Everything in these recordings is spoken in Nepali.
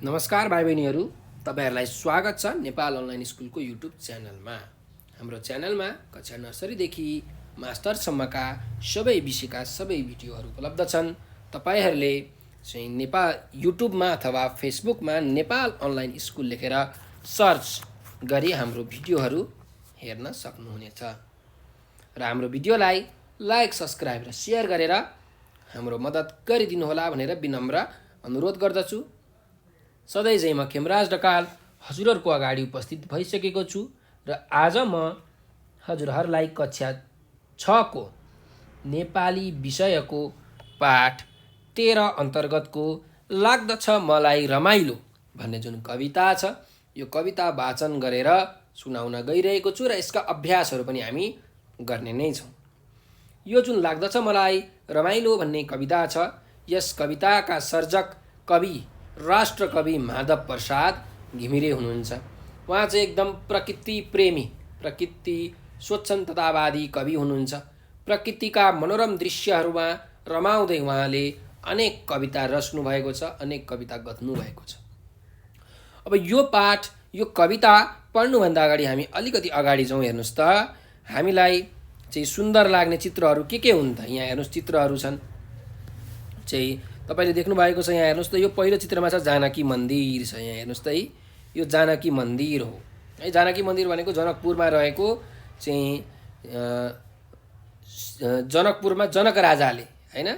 नमस्कार भाइ बहिनीहरू, तपाईँहरूलाई स्वागत छ नेपाल अनलाइन स्कुलको युट्युब च्यानलमा। हाम्रो च्यानलमा कक्षा नर्सरीदेखि मास्टरसम्मका सबै विषयका सबै भिडियोहरू उपलब्ध छन्। तपाईँहरूले चाहिँ नेपाल युट्युबमा अथवा फेसबुकमा नेपाल अनलाइन स्कुल लेखेर सर्च गरी हाम्रो भिडियोहरू हेर्न सक्नुहुनेछ र हाम्रो भिडियोलाई लाइक, सब्सक्राइब र सेयर गरेर हाम्रो मद्दत गरिदिनुहोला भनेर विनम्र अनुरोध गर्दछु। सधैँ चाहिँ म खेमराज ढकाल हजुरहरूको अगाडि उपस्थित भइसकेको छु र आज म हजुरहरूलाई कक्षा 6 को नेपाली विषयको पाठ 13 अन्तर्गतको लाग्दछ मलाई रमाइलो भन्ने जुन कविता छ, यो कविता वाचन गरेर सुनाउन गइरहेको छु र यसका अभ्यासहरू पनि हामी गर्ने नै छौँ। यो जुन लाग्दछ मलाई रमाइलो भन्ने कविता छ, यस कविताका सर्जक कवि राष्ट्रकवि माधव प्रसाद घिमिरे हुनुहुन्छ। उहाँ चाहिँ एकदम प्रकृति प्रेमी, प्रकृति स्वच्छन्दतावादी कवि हुनुहुन्छ। प्रकृतिका मनोरम दृश्यहरूमा रमाउँदै उहाँले अनेक कविता रच्नु भएको छ, अनेक कविता गद्नु भएको छ। अब यो पाठ, यो कविता पढ्नुभन्दा अगाडि हामी अलिकति अगाडि जाउँ। हेर्नुहोस् त, हामीलाई चाहिँ सुन्दर लाग्ने चित्रहरू के हुन् त? यहाँ हेर्नुहोस्, चित्रहरू छन् चाहिँ तपाईले देख्नु भएको छ। यहाँ हेर्नुहोस् त, यो पहिलो चित्रमा छ जानकी मन्दिर छ। यहाँ हेर्नुहोस् त, यो जानकी मन्दिर हो है। जानकी मन्दिर भनेको जनकपुरमा रहेको चाहिँ जनकपुरमा जनक राजाले हैन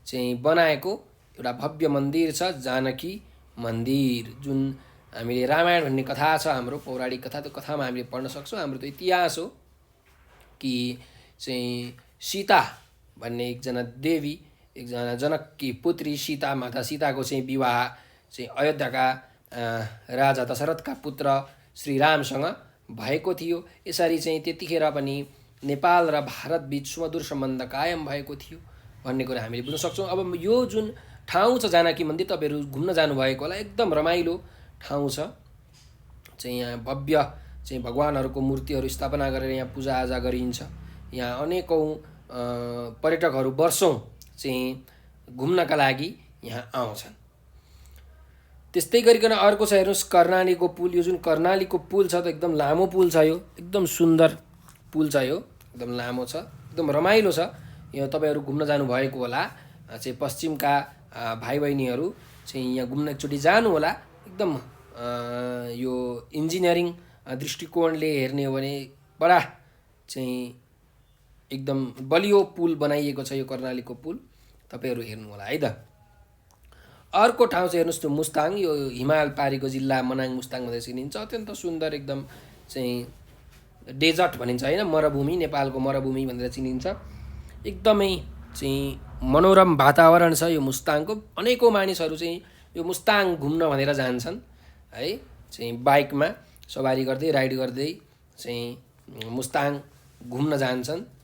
चाहिँ बनाएको एउटा भव्य मन्दिर छ, जानकी मन्दिर। जुन हामीले रामायण भन्ने कथा छ, हाम्रो पौराणिक कथा, त्यो कथामा हामीले पढ्न सक्छौँ। हाम्रो त इतिहास हो कि चाहिँ सीता भन्ने एकजना देवी, एकजना जनककी पुत्री सीता, माता सीताको चाहिँ विवाह चाहिँ अयोध्याका राजा दशरथका पुत्र श्रीरामसँग भएको थियो। यसरी चाहिँ त्यतिखेर पनि नेपाल र भारत बीच सुमधुर सम्बन्ध कायम भएको थियो भन्ने कुरा हामीले बुझ्न सक्छौँ। अब यो जुन ठाउँ छ जानकी मन्दिर, तपाईँहरू घुम्न जानुभएको होला, एकदम रमाइलो ठाउँ छ। चाहिँ यहाँ भव्य चाहिँ भगवानहरूको मूर्तिहरू स्थापना गरेर यहाँ पूजाआजा गरिन्छ। यहाँ अनेकौँ पर्यटकहरू वर्षौँ चाहिँ घुम्नका लागि यहाँ आउँछन्। त्यस्तै गरिकन अर्को छ, हेर्नुहोस्, कर्णालीको पुल। यो जुन कर्णालीको पुल छ त एकदम लामो पुल छ, यो एकदम सुन्दर पुल छ, यो एकदम लामो छ, एकदम रमाइलो छ। यो तपाईँहरू घुम्न जानुभएको होला, चाहिँ पश्चिमका भाइ बहिनीहरू चाहिँ यहाँ घुम्न एकचोटि जानु होला। एकदम यो इन्जिनियरिङ दृष्टिकोणले हेर्ने हो भने बडा चाहिँ एकदम बलियो पुल बनाइएको छ यो कर्णालीको पुल, तपाईँहरू हेर्नु होला है त। अर्को ठाउँ चाहिँ हेर्नुहोस्, त्यो मुस्ताङ। यो हिमाल पारीको जिल्ला मनाङ मुस्ताङ भन्दै चिनिन्छ। अत्यन्त सुन्दर एकदम चाहिँ डेजर्ट भनिन्छ होइन, मरुभूमि, नेपालको मरुभूमि भनेर चिनिन्छ। एकदमै चाहिँ मनोरम वातावरण छ यो मुस्ताङको। अनेकौँ मानिसहरू चाहिँ यो मुस्ताङ घुम्न भनेर जान्छन् है, चाहिँ बाइकमा सवारी गर्दै, राइड गर्दै चाहिँ मुस्ताङ घुम्न जान्छन्।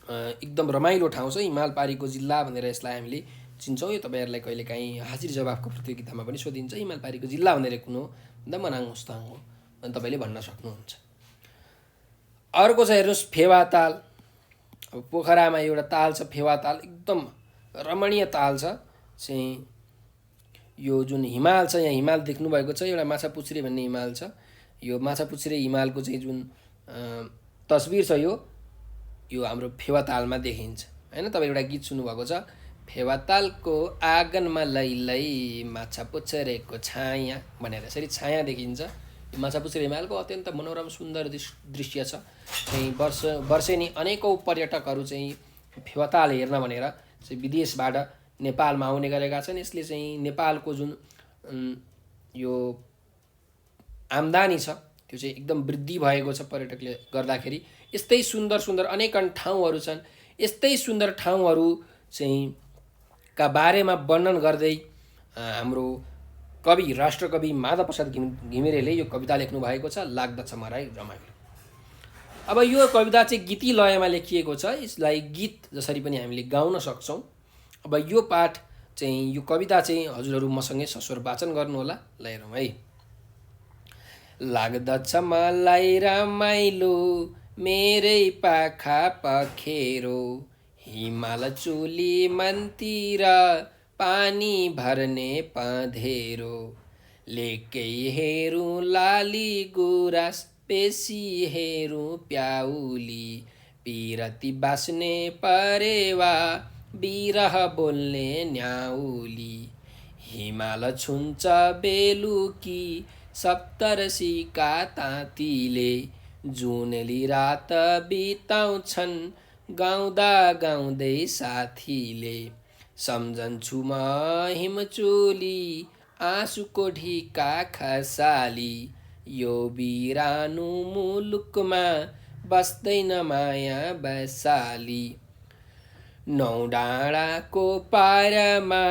एकदम रमाइलो ठाउँ छ, हिमालपारीको जिल्ला भनेर यसलाई हामीले चिन्छौँ। यो तपाईँहरूलाई कहिलेकाहीँ हाजिर जवाफको प्रतियोगितामा पनि सोधिन्छ, हिमालपारीको जिल्ला भनेर कुन हो भन्दा मनाङ मुस्ताङ हो अनि तपाईँले भन्न सक्नुहुन्छ। अर्को छ, हेर्नुहोस्, फेवाताल। अब पोखरामा एउटा ताल छ फेवाताल, एकदम रमणीय ताल छ। चाहिँ यो जुन हिमाल छ, यहाँ हिमाल देख्नुभएको छ, एउटा माछापुच्छ्रे भन्ने हिमाल छ। यो माछापुच्छ्रे हिमालको चाहिँ जुन तस्बिर छ, यो हाम्रो फेवातालमा देखिन्छ होइन। तपाईँ एउटा गीत सुन्नुभएको छ, फेवातालको आँगनमा लैलै माछापुच्छ्रेको छाया भनेर। यसरी छाया देखिन्छ। यो माछापुच्छ्रे हिमालको अत्यन्त मनोरम सुन्दर दृश्य छ। चाहिँ वर्षेनी अनेकौँ पर्यटकहरू चाहिँ फेवाताल हेर्न भनेर चाहिँ विदेशबाट नेपालमा आउने गरेका छन्। यसले चाहिँ नेपालको जुन यो आम्दानी छ त्यो चाहिँ एकदम वृद्धि भएको छ पर्यटकले गर्दाखेरि। यस्तै सुन्दर सुन्दर अनेकन ठाउँहरू छन्। यस्तै सुन्दर ठाउँहरू चाहिँ का बारेमा वर्णन गर्दै हाम्रो कवि राष्ट्रकवि माधव प्रसाद घिमिरेले यो कविता लेख्नु भएको छ, लाग्दछ मलाई रमाइलो। अब यो कविता चाहिँ गीती लयमा लेखिएको छ। यसलाई गीत जसरी पनि हामीले गाउन सक्छौँ। अब यो पाठ चाहिँ, यो कविता चाहिँ हजुरहरू मसँगै सस्वर वाचन गर्नुहोला। ल हेरौँ है। लाग्दछ मलाई रमाइलो मेरै पाखा पखेरो, हिमाल चुली मन्तिर पानी भर्ने पँधेरो, लेकै हेरौँ लाली गुराँस पेसी हेरौँ प्याउली पिरती बाँच्ने परेवा बिरह बोल्ने न्याउली हिमाल छुन्छ बेलुकी सप्तर्षिका तातीले जुनेली रात बिताउँछन् गाउँदा गाउँदै साथीले सम्झन्छु म हिमचुली आँसुको ढिका खसाली यो बिरानो मुलुकमा बस्दैन माया बसाली नौ डाँडाको पारमा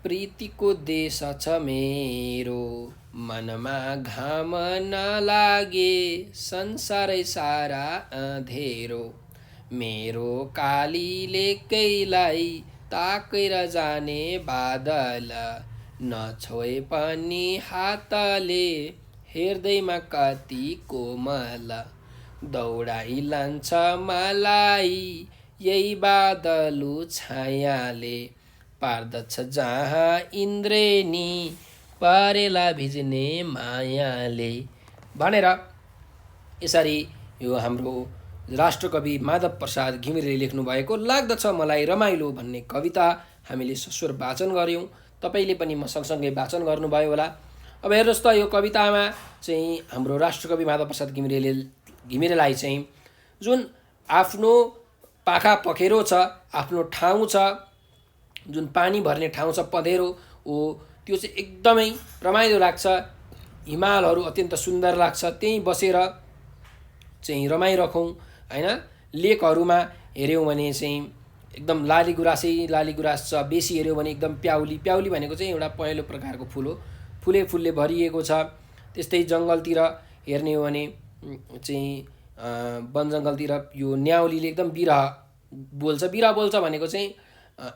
प्रीतिको देश छ मेरो मनमा घाम नलागे संसारै सारा अँधेरो मेरो कालीले कैलाई ताकेर जाने बादल नछोए पनि हातले हेर्दैमा कति कोमल दौडाइ लान्छ मलाई यही बादलु छायाले पार्दछ जहाँ इन्द्रेणी परेला भिज्ने मायाले भनेर यसरी यो हाम्रो राष्ट्रकवि माधव प्रसाद घिमिरेले लेख्नुभएको लाग्दछ मलाई रमाइलो भन्ने कविता हामीले सस्वर वाचन गऱ्यौँ। तपाईँले पनि म सँगसँगै वाचन गर्नुभयो होला। अब हेर्नुहोस् त यो कवितामा चाहिँ हाम्रो राष्ट्रकवि माधव प्रसाद घिमिरेलाई चाहिँ जुन आफ्नो पाखा पखेरो छ, आफ्नो ठाउँ छ, जुन पानी भर्ने ठाउँ छ पँधेरो हो, त्यो चाहिँ एकदमै रमाइलो लाग्छ। हिमालहरू अत्यन्त सुन्दर लाग्छ, त्यहीँ बसेर चाहिँ रमाइरहौँ हैन। लेकहरूमा हेऱ्यौँ भने चाहिँ एकदम लाली गुराँस छ, बेसी हेऱ्यौँ भने एकदम प्याउली भनेको चाहिँ एउटा पहेँलो प्रकारको फुल हो, फुलले भरिएको छ। त्यस्तै जङ्गलतिर हेर्ने हो भने चाहिँ वन जङ्गलतिर यो न्याउलीले एकदम बिरह बोल्छ भनेको चाहिँ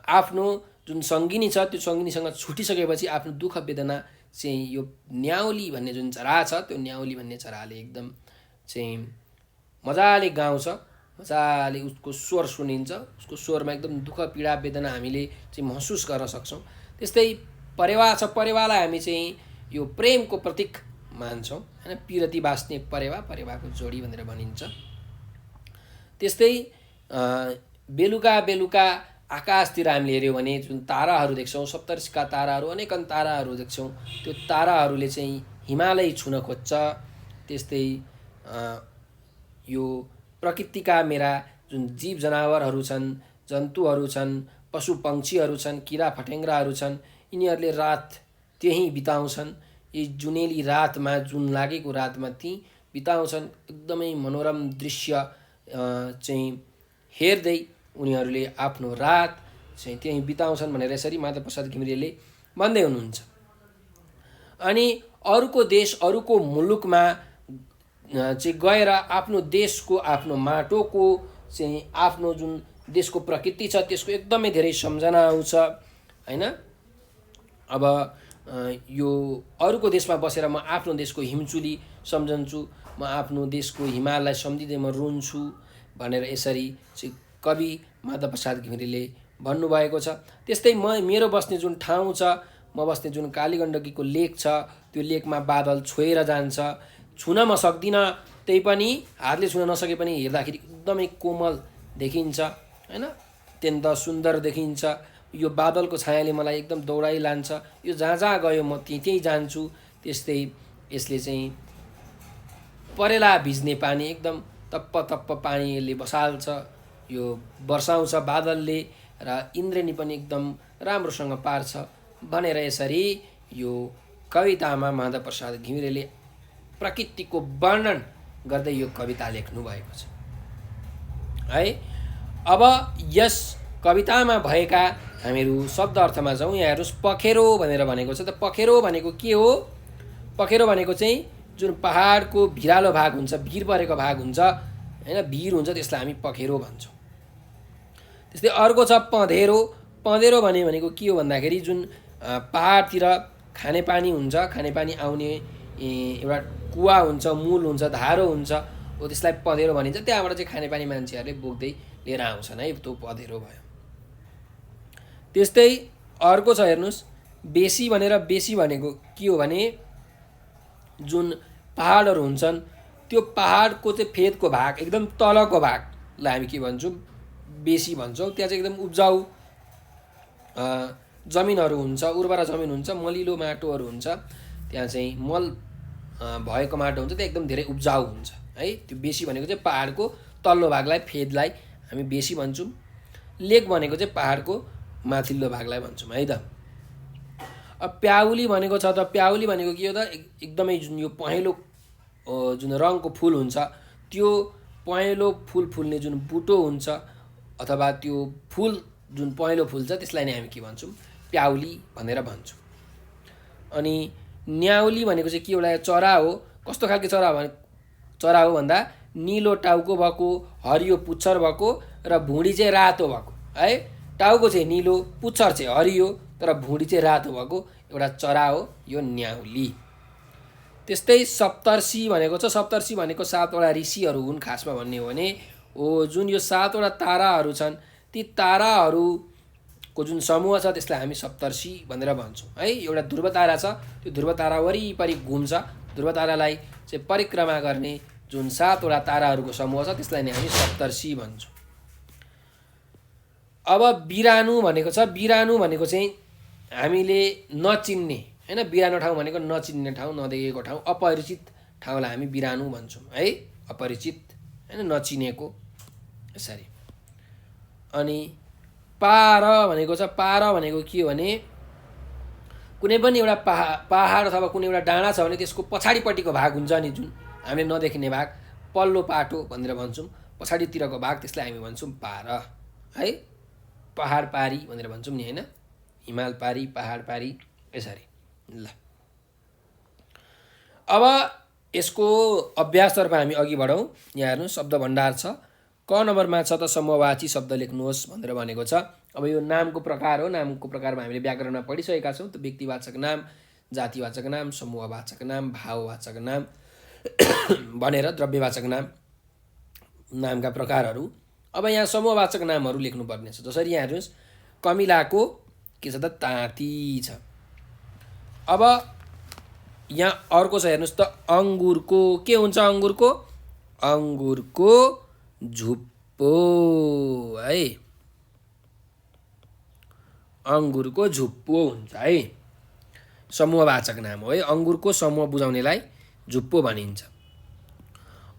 आफ्नो जुन सङ्गिनी छ त्यो सङ्गिनीसँग छुटिसकेपछि आफ्नो दुःख वेदना चाहिँ यो न्याउली भन्ने जुन चरा छ त्यो न्याउली भन्ने चराले एकदम चाहिँ मजाले गाउँछ, मजाले उसको स्वर सुनिन्छ, उसको स्वरमा एकदम दुःख पीडा वेदना हामीले चाहिँ महसुस गर्न सक्छौँ। त्यस्तै परेवा छ, परेवालाई हामी चाहिँ यो प्रेमको प्रतीक मान्छौँ हैन। पिरती बाँच्ने परेवाको जोडी भनेर भनिन्छ। त्यस्तै बेलुका आकाशतिर हामीले हेऱ्यौँ भने जुन ताराहरू देख्छौँ, सप्तर्षिका ताराहरू, अनेकन ताराहरू देख्छौँ, त्यो ताराहरूले चाहिँ हिमालय छुन खोज्छ। त्यस्तै यो प्रकृतिका मेरा जुन जीव जनावरहरू छन्, जन्तुहरू छन्, पशु पक्षीहरू छन्, किरा फटेङ्ग्राहरू छन्, यिनीहरूले रात त्यहीँ बिताउँछन्। यी जुनेली रातमा, जुन लागेको रातमा ती बिताउँछन्। एकदमै मनोरम दृश्य चाहिँ हेर्दै उनीहरूले आफ्नो रात चाहिँ त्यहीँ बिताउँछन् भनेर यसरी माधव प्रसाद घिमिरेले भन्दै हुनुहुन्छ। अनि अरूको देश, अरूको मुलुकमा चाहिँ गएर आफ्नो देशको, आफ्नो माटोको चाहिँ आफ्नो जुन देशको प्रकृति छ त्यसको एकदमै धेरै सम्झना आउँछ हैन। अब यो अरूको देशमा बसेर म आफ्नो देशको हिमचुली सम्झन्छु, म आफ्नो देशको हिमाललाई सम्झिँदै म रुन्छु भनेर यसरी चाहिँ कवि माधव प्रसाद घिमिरेले भन्नुभएको छ। त्यस्तै मेरो बस्ने जुन ठाउँ छ, म बस्ने जुन कालीगण्डकीको लेक छ, त्यो लेकमा बादल छोएर जान्छ, छुन म सक्दिनँ, त्यही पनि हातले छुन नसके पनि हेर्दाखेरि एकदमै कोमल देखिन्छ हैन, अत्यन्त सुन्दर देखिन्छ। यो बादलको छायाले मलाई एकदम दौडाइ लान्छ, यो जहाँ गयो म त्यहीँ जान्छु। त्यस्तै यसले चाहिँ परेला भिज्ने पानी, एकदम तप्प पानीले बसाल्छ, यो वर्षाउँछ बादलले, र इन्द्रेणी पनि एकदम राम्रोसँग पार्छ भनेर यसरी यो कवितामा माधव प्रसाद घिमिरेले प्रकृतिको वर्णन गर्दै यो कविता लेख्नु भएको छ है। अब यस कवितामा भएका हामीहरू शब्द अर्थमा जाउँ। यहाँ हेर्नुहोस्, पखेरो भनेर भनेको छ। त पखेरो भनेको के हो? पखेरो भनेको चाहिँ जुन पहाडको भिरालो भाग हुन्छ, भिर परेको भाग हुन्छ हैन, भिर हुन्छ, त्यसलाई हामी पखेरो भन्छौँ। त्यस्तै अर्को छ पँधेरो। पँधेरो भनेको के हो भन्दाखेरि जुन पहाडतिर खानेपानी हुन्छ, खानेपानी आउने एउटा कुवा हुन्छ, मूल हुन्छ, धारो हुन्छ, हो त्यसलाई पँधेरो भनिन्छ। त्यहाँबाट चाहिँ खानेपानी मान्छेहरूले बोक्दै लिएर आउँछन् है, त्यो पँधेरो भयो। त्यस्तै अर्को छ हेर्नुहोस्, बेसी भनेर। बेसी भनेको के हो भने जुन पहाडहरू हुन्छन् त्यो पहाडको चाहिँ फेदको भाग एकदम तलको भागलाई हामी के भन्छौँ बेसी भन्छौँ। त्यहाँ चाहिँ एकदम उब्जाउ जमिनहरू हुन्छ, उर्वरा जमिन हुन्छ, मलिलो माटोहरू हुन्छ, त्यहाँ चाहिँ मल भएको माटो हुन्छ, त्यहाँ एकदम धेरै उब्जाउ हुन्छ है। त्यो बेसी भनेको चाहिँ पहाडको तल्लो भागलाई फेदलाई हामी बेसी भन्छौँ। लेक भनेको चाहिँ पहाडको माथिल्लो भागलाई भन्छौँ है त। अब प्याउली भनेको छ त, प्याउली भनेको के हो त एकदमै जुन यो पहेँलो जुन रङको फुल हुन्छ त्यो पहेँलो फुल फुल्ने जुन बुटो हुन्छ अथवा त्यो फुल जुन पहेँलो फुल्छ त्यसलाई नै हामी के भन्छौँ प्याउली भनेर भन्छौँ। अनि न्याउली भनेको चाहिँ के एउटा चरा हो। कस्तो खालको चरा हो भन्दा निलो टाउको भएको, हरियो पुच्छर भएको र भुँडी चाहिँ रातो भएको है। टाउको चाहिँ निलो, पुच्छर चाहिँ हरियो तर भुँडी चाहिँ रातो भएको एउटा चरा हो यो न्याउली। त्यस्तै सप्तर्षि भनेको छ। सप्तर्षि भनेको 7वटा ऋषिहरू हुन् खासमा भन्ने हो भने। जुन यो 7वटा ताराहरू छन् ती ताराहरूको जुन समूह छ त्यसलाई हामी सप्तर्षि भनेर भन्छौँ है। एउटा ध्रुव तारा छ, त्यो ध्रुव तारा वरिपरि घुम्छ। ध्रुव तारालाई चाहिँ परिक्रमा गर्ने जुन 7वटा ताराहरूको समूह छ त्यसलाई नै हामी सप्तर्षि भन्छौँ। अब बिरानु भनेको छ। बिरानु भनेको चाहिँ हामीले नचिन्ने हैन, बिरानो ठाउँ भनेको नचिन्ने ठाउँ, नदेखेको ठाउँ, अपरिचित ठाउँलाई हामी बिरानु भन्छौँ है। अपरिचित हैन, नचिनेको यसरी। अनि पार भनेको छ। पार भनेको के हो भने कुनै पनि एउटा पहाड अथवा कुनै एउटा डाँडा छ भने त्यसको पछाडिपट्टिको भाग हुन्छ नि जुन हामीले नदेखिने भाग, पल्लो पाटो भनेर भन्छौँ। पछाडितिरको भाग त्यसलाई हामी भन्छौँ पार है। पहाड पारी भनेर भन्छौँ नि हैन, हिमाल पारी, पहाड पारी यसरी। ल अब यसको अभ्यासतर्फ हामी अघि बढौँ। यहाँ हेर्नु शब्द भण्डार छ। क नम्बरमा छ त समूहवाची शब्द लेख्नुहोस् भनेर भनेको छ। अब यो नामको प्रकार हो। नामको प्रकारमा हामीले व्याकरणमा पढिसकेका छौँ। त व्यक्तिवाचक नाम, जातिवाचक नाम, समूहवाचक नाम, भाववाचक नाम भनेर द्रव्यवाचक नाम नामका प्रकारहरू। अब यहाँ समूहवाचक नामहरू लेख्नुपर्ने छ। जसरी यहाँ हेर्नुहोस् कमिलाको के छ त ताँती छ। अब यहाँ अर्को छ हेर्नुहोस् त अङ्गुरको के हुन्छ। अङ्गुरको अङ्गुरको झुप्पो है। अङ्गुरको झुप्पो हुन्छ है। समूहवाचक नाम हो है। अङ्गुरको समूह बुझाउनेलाई झुप्पो भनिन्छ।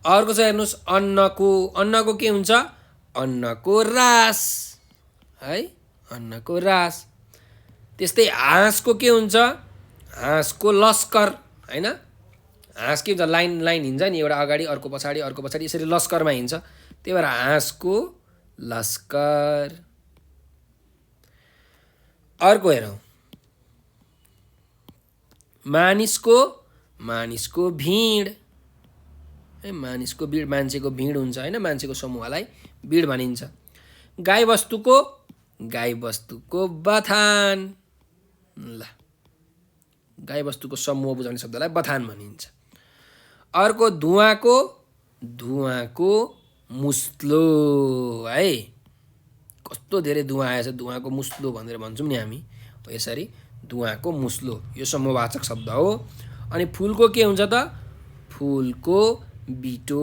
अर्को छ हेर्नुहोस् अन्नको। अन्नको के हुन्छ। अन्नको रास है। अन्नको रास। त्यस्तै हाँसको के हुन्छ। हाँसको लस्कर हैन। हाँस के हुन्छ लाइन लाइन हिँड्छ नि, एउटा अगाडि अर्को पछाडि अर्को पछाडि यसरी लस्करमा हिँड्छ, त्यही भएर हाँसको लस्कर। अर्को हेरौँ मानिसको मानिसको भिड है। मानिसको भिड मान्छेको भिड हुन्छ हैन, मान्छेको समूहलाई भिड भनिन्छ। गाईबस्तुको गाईबस्तुको बथान। ल गाईबस्तुको समूह बुझाउने शब्दलाई बथान भनिन्छ। अर्को धुवाको धुवाको मुस्लो है। कस्तो धेरै धुवा आएछ, धुवाको मुस्लो भनेर भन्छौँ नि हामी हो यसरी। धुवाको मुस्लो यो समूहवाचक शब्द हो। अनि फुलको के हुन्छ त। फुलको बिटो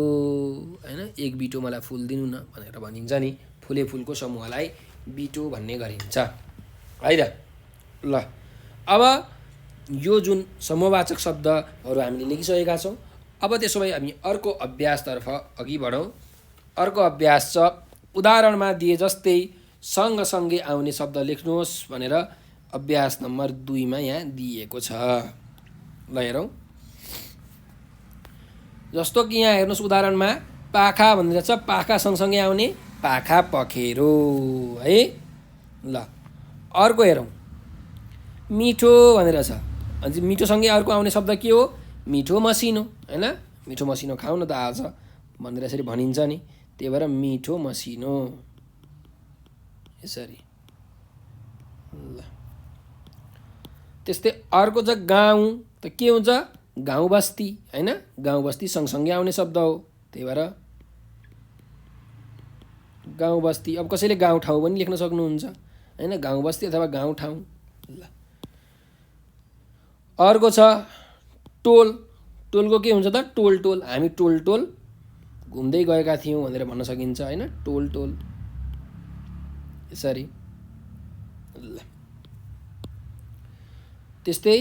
हैन। एक बिटो मलाई फुल दिनु न भनेर भनिन्छ नि। फुले फुलको समूहलाई बिटो भन्ने गरिन्छ है त। ल अब यो जुन समूहवाचक शब्दहरू हामीले लेखिसकेका छौँ। अब त्यसो भए हामी अर्को अभ्यासतर्फ अघि बढौँ। अर्को अभ्यास छ उदाहरणमा दिए जस्तै सँगसँगै आउने शब्द लेख्नुहोस् भनेर अभ्यास नम्बर 2 मा यहाँ दिएको छ। ल हेरौँ। जस्तो कि यहाँ हेर्नुहोस् उदाहरणमा पाखा भनेर छ। पाखा सँगसँगै आउने पाखा पखेरो है। ल अर्को हेरौँ मिठो भनेर छ। अनि मिठोसँगै अर्को आउने शब्द के हो। मिठो मसिनो हैन। मिठो मसिनो खाऊ न त आज भनेर यसरी भनिन्छ नि, त्यही भएर मिठो मसिनो यसरी। ल त्यस्तै अर्को छ गाउँ। त के हुन्छ गाउँ बस्ती हैन। गाउँ बस्ती सँगसँगै आउने शब्द हो, त्यही भएर गाउँ बस्ती। अब कसैले गाउँ ठाउँ पनि लेख्न सक्नुहुन्छ हैन, गाउँ बस्ती अथवा गाउँ ठाउँ। ल अर्को छ टोल। टोलको के हुन्छ त टोल टोल, हामी टोल टोल घुम्दै गएका थियौँ भनेर भन्न सकिन्छ होइन, टोल टोल यसरी। ल त्यस्तै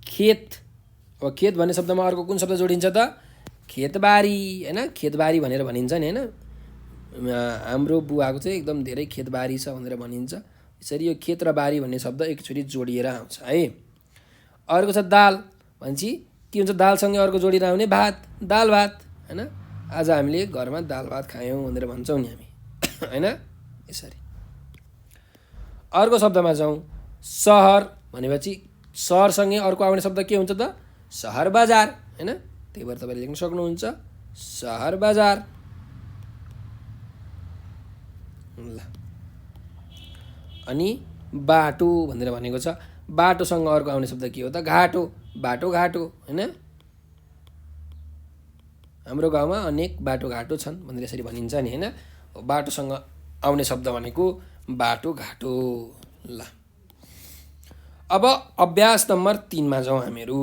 खेत, अब खेत भन्ने शब्दमा अर्को कुन शब्द जोडिन्छ त खेतबारी होइन, खेतबारी भनेर भनिन्छ नि होइन, हाम्रो बुवाको चाहिँ एकदम धेरै खेतबारी छ भनेर भनिन्छ। यसरी यो खेत र बारी भन्ने शब्द एकचोटि जोडिएर आउँछ है। अर्को छ दाल भनेपछि के हुन्छ, दालसँगै अर्को जोडिएर आउने भात, दाल भात होइन, आज हामीले घरमा दाल भात खायौँ भनेर भन्छौँ नि हामी होइन, यसरी। अर्को शब्दमा जाउँ, सहर भनेपछि सहरसँगै अर्को आउने शब्द के हुन्छ त सहर बजार होइन, त्यही भएर तपाईँले लेख्न सक्नुहुन्छ सहर बजार। ल अनि बाटो भनेर भनेको छ, बाटोसँग अर्को आउने शब्द के हो त घाटो, बाटो घाटो होइन, हाम्रो गाउँमा अनेक बाटो घाटो छन् भनेर यसरी भनिन्छ नि होइन, बाटोसँग आउने शब्द भनेको बाटो घाटो। ल अब अभ्यास नम्बर 3 मा जाउँ हामीहरू।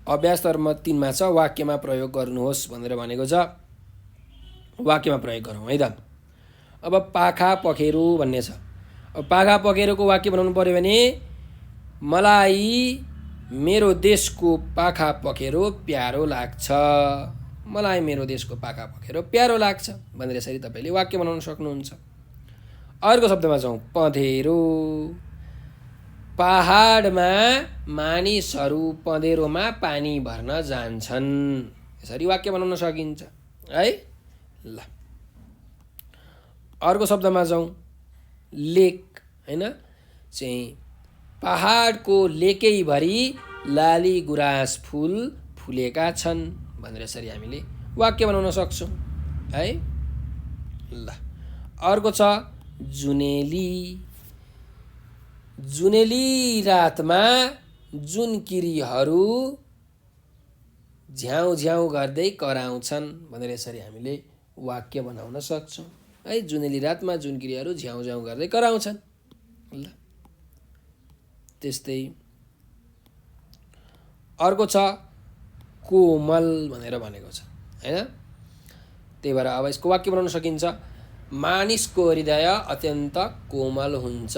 अभ्यास नम्बर 3 मा छ वाक्यमा प्रयोग गर्नुहोस् भनेर भनेको छ, वाक्यमा प्रयोग गरौँ है त। अब पाखा पखेरो भन्ने छ, अब पाखा पखेरोको वाक्य बनाउनु पर्यो भने मलाई मेरो देशको पाखा पखेरो प्यारो लाग्छ, मलाई मेरो देशको पाखा पखेरो प्यारो लाग्छ भनेर यसरी तपाईँले वाक्य बनाउन सक्नुहुन्छ। अर्को शब्दमा जाउँ, पँधेरो, पहाडमा मानिसहरू पँधेरोमा पानी भर्न जान्छन्, यसरी वाक्य बनाउन सकिन्छ है। ल अर्को शब्दमा जाउँ, लेक होइन, चाहिँ पहाडको लेकैभरि लाली गुराँस फुल फुलेका छन् भनेर यसरी हामीले वाक्य बनाउन सक्छौँ है। ल अर्को छ जुनेली, जुनेली रातमा जुनकिरीहरू झ्याउ झ्याउ गर्दै कराउँछन् भनेर यसरी हामीले वाक्य बनाउन सक्छौँ है, जुनेली रातमा जुनकिरीहरू झ्याउ झ्याउ गर्दै कराउँछन्। ल त्यस्तै अर्को छ कोमल भनेर भनेको छ होइन, त्यही भएर अब यसको वाक्य बनाउन सकिन्छ, मानिसको हृदय अत्यन्त कोमल हुन्छ,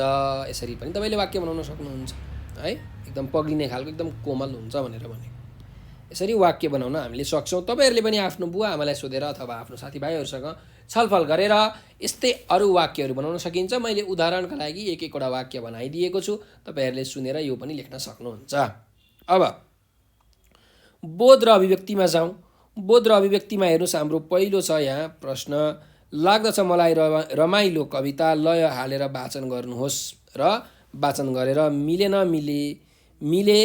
यसरी पनि तपाईँले वाक्य बनाउन सक्नुहुन्छ है, एकदम पग्लिने खालको एकदम कोमल हुन्छ भनेर भनेको, यसरी वाक्य बनाउन हामीले सक्छौँ। तपाईँहरूले पनि आफ्नो बुवा आमालाई सोधेर अथवा आफ्नो साथीभाइहरूसँग छलफल गरेर यस्तै अरू वाक्यहरू बनाउन सकिन्छ। मैले उदाहरणका लागि एक एकवटा वाक्य बनाइदिएको छु, तपाईँहरूले सुनेर यो पनि लेख्न सक्नुहुन्छ। अब बोध र अभिव्यक्तिमा जाउँ। बोध र अभिव्यक्तिमा हेर्नुहोस्, हाम्रो पहिलो छ यहाँ प्रश्न, लाग्दछ मलाई रमाइलो कविता लय हालेर वाचन गर्नुहोस् र वाचन गरेर मिले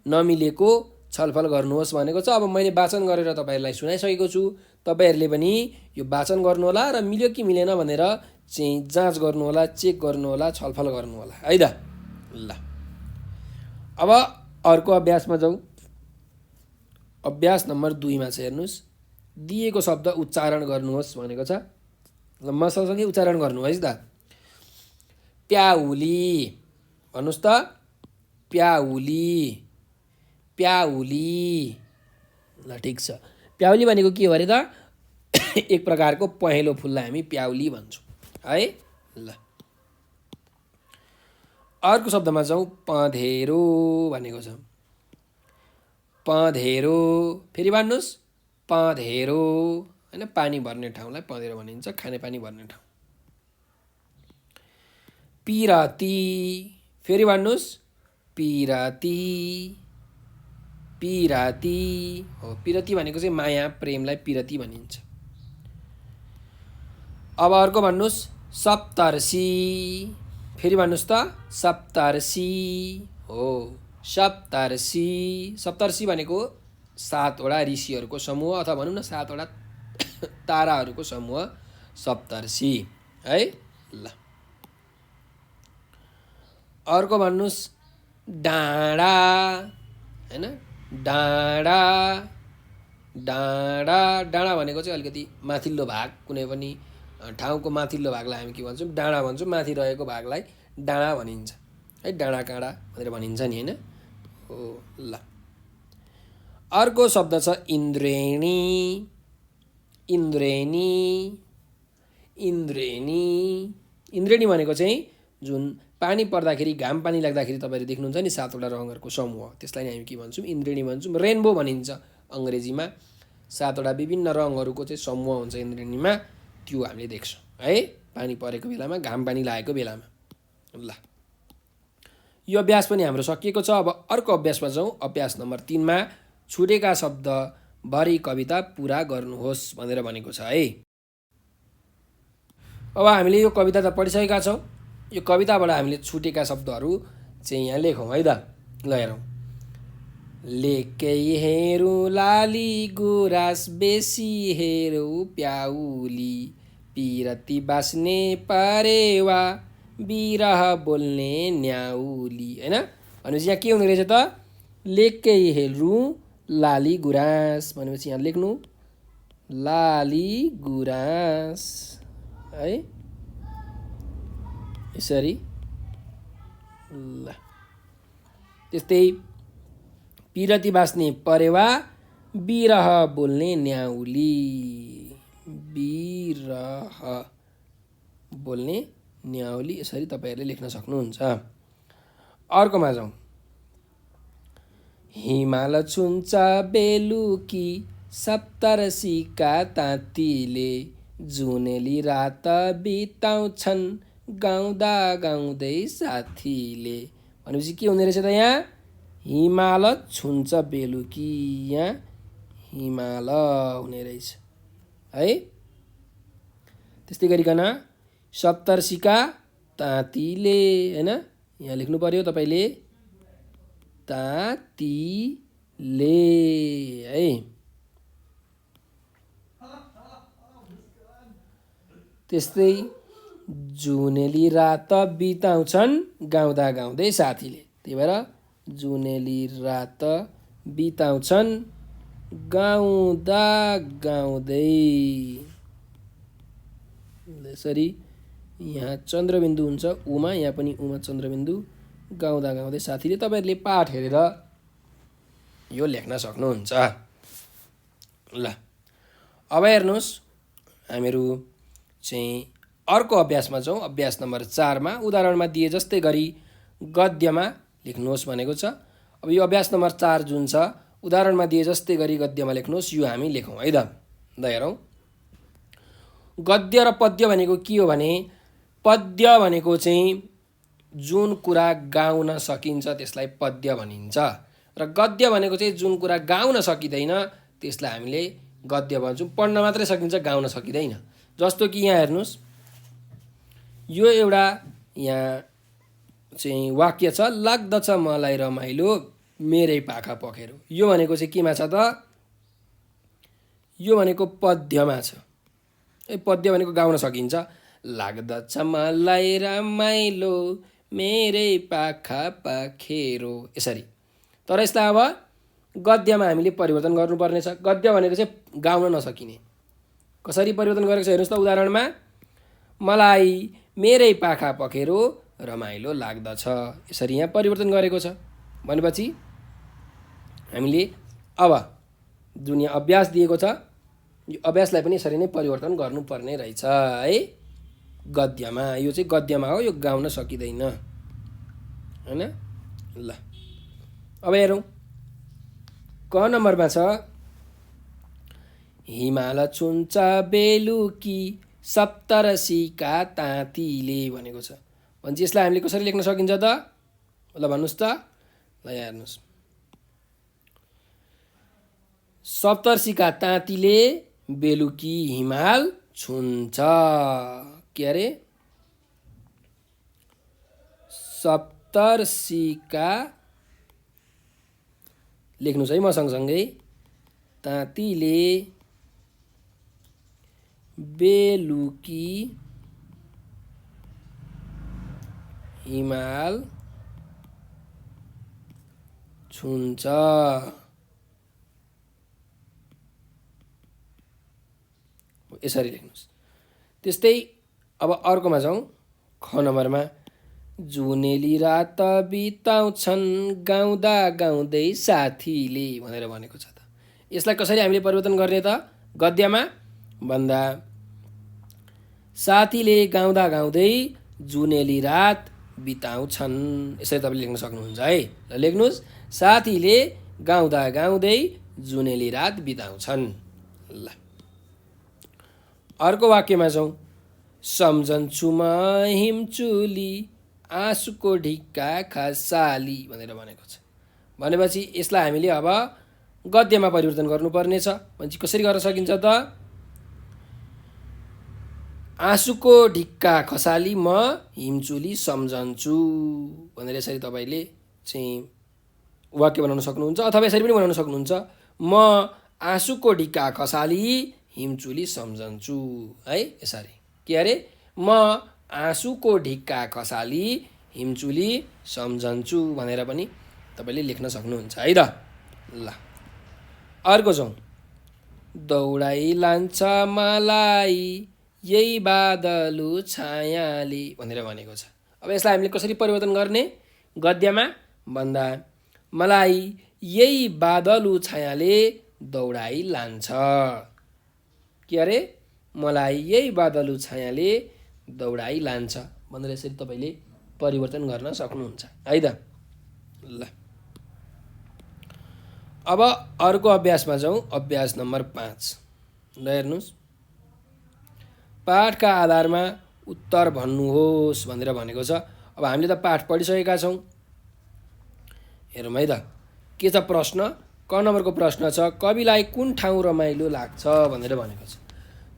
नमिलेको छलफल गर्नुहोस् भनेको छ। अब मैले वाचन गरेर तपाईँहरूलाई सुनाइसकेको छु, तपाईँहरूले पनि यो वाचन गर्नुहोला र मिल्यो कि मिलेन भनेर चाहिँ जाँच गर्नुहोला, चेक गर्नुहोला, छलफल गर्नुहोला है त। ल अब अर्को अभ्यासमा जाउँ। अभ्यास नम्बर 2 मा चाहिँ हेर्नुहोस्, दिएको शब्द उच्चारण गर्नुहोस् भनेको छ, मसँगसँगै उच्चारण गर्नु है त। प्याउली भन्नुहोस् त, प्याउली, प्याउली। ल ठिक छ, प्याउली भनेको के हो अरे त एक प्रकारको पहेँलो फुललाई हामी प्याउली भन्छौँ है। ल अर्को शब्दमा जाउँ, पँधेरो भनेको छ, पँधेरो, फेरि भन्नुहोस् पँधेरो होइन, पानी भर्ने ठाउँलाई पँधेरो भनिन्छ, खाने पानी भर्ने ठाउँ। पिराती, फेरि भन्नुहोस् पिराती, पिराती हो, पिरती भनेको चाहिँ माया प्रेमलाई पिरती भनिन्छ। अब अर्को भन्नुहोस् सप्तर्षि, फेरि भन्नुहोस् त सप्तर्षि हो, सप्तर्षि। सप्तर्षि भनेको 7 वटा ऋषिहरूको समूह अथवा भनौँ न 7 वटा ताराहरूको समूह सप्तर्षि है। ल अर्को भन्नुहोस् डाँडा होइन, डाँडा, डाँडा, डाँडा भनेको चाहिँ अलिकति माथिल्लो भाग, कुनै पनि ठाउँको माथिल्लो भागलाई हामी के भन्छौँ डाँडा भन्छौँ, माथि रहेको भागलाई डाँडा भनिन्छ है, डाँडा काँडा भनेर भनिन्छ नि होइन हो। ल अर्को शब्द छ इन्द्रेणी। इन्द्रेणी इन्द्रेणी इन्द्रेणी भनेको चाहिँ जुन पानी पर्दाखेरि घाम पानी लाग्दाखेरि तपाईँले देख्नुहुन्छ नि 7वटा रङहरूको समूह, त्यसलाई नै हामी के भन्छौँ? इन्द्रेणी भन्छौँ। रेनबो भनिन्छ अङ्ग्रेजीमा। 7वटा विभिन्न रङहरूको चाहिँ समूह हुन्छ इन्द्रेणीमा, त्यो हामीले देख्छौँ है पानी परेको बेलामा, घाम पानी लागेको बेलामा। ल यो अभ्यास पनि हाम्रो सकिएको छ। अब अर्को अभ्यासमा जाउँ। अभ्यास नम्बर 3मा छुटेका शब्दभरि कविता पुरा गर्नुहोस् भनेर भनेको छ है। अब हामीले यो कविता त पढिसकेका छौँ। यो कविताबाट हामीले छुटेका शब्दहरू चाहिँ यहाँ लेखौँ है त। ल हेरौँ। लेकै हेरौँ लाली गुराँस बेसी हेरौँ प्याउली, पिरती बाँच्ने परेवा बिरह बोल्ने न्याउली। होइन भनेपछि यहाँ के हुने रहेछ त? लेकै हेरौँ लाली गुराँस भनेपछि यहाँ लेख्नु लाली गुराँस है यसरी। ल त्यस्तै पिरती बाँच्ने परेवा बिरह बोल्ने न्याउली, बिरह बोल्ने न्याउली यसरी तपाईँहरूले लेख्न सक्नुहुन्छ। अर्कोमा जाउँ। हिमाल छुन्छ बेलुकी सप्तर्षिका तातीले, जुनेली रात बिताउँछन् गाउँदा गाउँदै साथीले। भनेपछि के हुने रहेछ त यहाँ? हिमाल छुन्छ बेलुकी, यहाँ हिमाल हुने रहेछ है। त्यस्तै गरिकन सप्तर्षिका तातीले, होइन यहाँ लेख्नु पर्यो तपाईँले तातीले है। त्यस्तै जुनेली रात बिताउँछन् गाउँदा गाउँदै साथीले, त्यही भएर जुनेली रात बिताउँछन् गाउँदा गाउँदै। यसरी यहाँ चन्द्रबिन्दु हुन्छ उमा, यहाँ पनि उमा चन्द्रबिन्दु, गाउँदा गाउँदै साथीले। तपाईँहरूले पाठ हेरेर यो लेख्न सक्नुहुन्छ। ल अब हेर्नुहोस्, हामीहरू चाहिँ अर्को अभ्यासमा जाउँ। अभ्यास नम्बर 4मा उदाहरणमा दिए जस्तै गरी गद्यमा लेख्नुहोस् भनेको छ। अब यो अभ्यास नम्बर 4 जुन छ, उदाहरणमा दिए जस्तै गरी गद्यमा लेख्नुहोस्, यो हामी लेखौँ है त। ल हेरौँ। गद्य र पद्य भनेको के हो भने, पद्य भनेको चाहिँ जुन कुरा गाउन सकिन्छ त्यसलाई पद्य भनिन्छ, र गद्य भनेको चाहिँ जुन कुरा गाउन सकिँदैन त्यसलाई हामीले गद्य भन्छौँ। पढ्न मात्रै सकिन्छ, गाउन सकिँदैन। जस्तो कि यहाँ हेर्नुहोस्, यो एउटा यहाँ चाहिँ वाक्य छ, लाग्दछ मलाई रमाइलो मेरै पाखा पखेरो। यो भनेको चाहिँ केमा छ त? यो भनेको पद्यमा छ। पद्य भनेको गाउन सकिन्छ, लाग्दछ मलाई रमाइलो मेरै पाखा पखेरो यसरी। तर यसलाई अब गद्यमा हामीले परिवर्तन गर्नुपर्नेछ। गद्य भनेको चाहिँ गाउन नसकिने। कसरी परिवर्तन गरेको छ हेर्नुहोस् त। उदाहरणमा मलाई मेरै पाखा पखेरो रमाइलो लाग्दछ, यसरी यहाँ परिवर्तन गरेको छ। भनेपछि हामीले अब जुन यहाँ अभ्यास दिएको छ, यो अभ्यासलाई पनि यसरी नै परिवर्तन गर्नुपर्ने रहेछ है गद्यमा। यो चाहिँ गद्यमा हो, यो गाउन सकिँदैन होइन। ल अब हेरौँ। क नम्बरमा छ, हिमाल छुन्छ बेलुकी सप्तर्षिका तातीले भनेको छ। भनेपछि यसलाई हामीले कसरी लेख्न सकिन्छ त? ल भन्नुहोस् त। ल यहाँ हेर्नुहोस्। सप्तर्षिका तातीले बेलुकी हिमाल छुन्छ। के अरे? सप्तर्षिका लेख्नुहोस् है म सँगसँगै। तातीले बेलुकी हिमाल छुन्छ। यसरी लेख्नुहोस्। त्यस्तै अब अर्कोमा जाउँ। ख नम्बरमा जुनेली रात बिताउँछन् गाउँदा गाउँदै साथीले भनेर भनेको छ त। यसलाई कसरी हामीले परिवर्तन गर्ने त गद्यमा भन्दा साथीले गाउँदा गाउँदै जुनेली रात बिताउँछन् यसरी तपाईँले लेख्न सक्नुहुन्छ है। ल लेख्नुहोस्, साथीले गाउँदा गाउँदै जुनेली रात बिताउँछन्। ल अर्को वाक्यमा जाउँ। सम्झन्छु म हिमचुली आँसुको ढिक्का खसाली भनेर भनेको छ। भनेपछि यसलाई हामीले अब गद्यमा परिवर्तन गर्नुपर्नेछ। भनेपछि कसरी गर्न सकिन्छ त आँसुको ढिक्का खसाली म हिमचुली सम्झन्छु भनेर यसरी तपाईँले चाहिँ वाक्य बनाउन सक्नुहुन्छ। अथवा यसरी पनि बनाउन सक्नुहुन्छ, म आँसुको ढिक्का खसाली हिमचुली सम्झन्छु है। यसरी के अरे, म आँसुको ढिक्का खसाली हिमचुली सम्झन्छु भनेर पनि तपाईँले लेख्न सक्नुहुन्छ है त। ल अर्को जाउँ। दौडाइ लान्छ मलाई यही बादलु छायाले भनेर भनेको छ। अब यसलाई हामीले कसरी परिवर्तन गर्ने गद्यमा भन्दा मलाई यही बादलु छायाले दौडाइ लान्छ। के अरे, मलाई यही बादलु छायाले दौडाइ लान्छ भनेर यसरी तपाईँले परिवर्तन गर्न सक्नुहुन्छ है त। ल अब अर्को अभ्यासमा जाउँ। अभ्यास नम्बर 5। ल हेर्नुहोस्, पाठका आधारमा उत्तर भन्नुहोस् भनेर भनेको छ। अब हामीले त पाठ पढिसकेका छौँ। हेरौँ है त के छ प्रश्न। क नम्बरको प्रश्न छ, कविलाई कुन ठाउँ रमाइलो लाग्छ भनेर भनेको छ।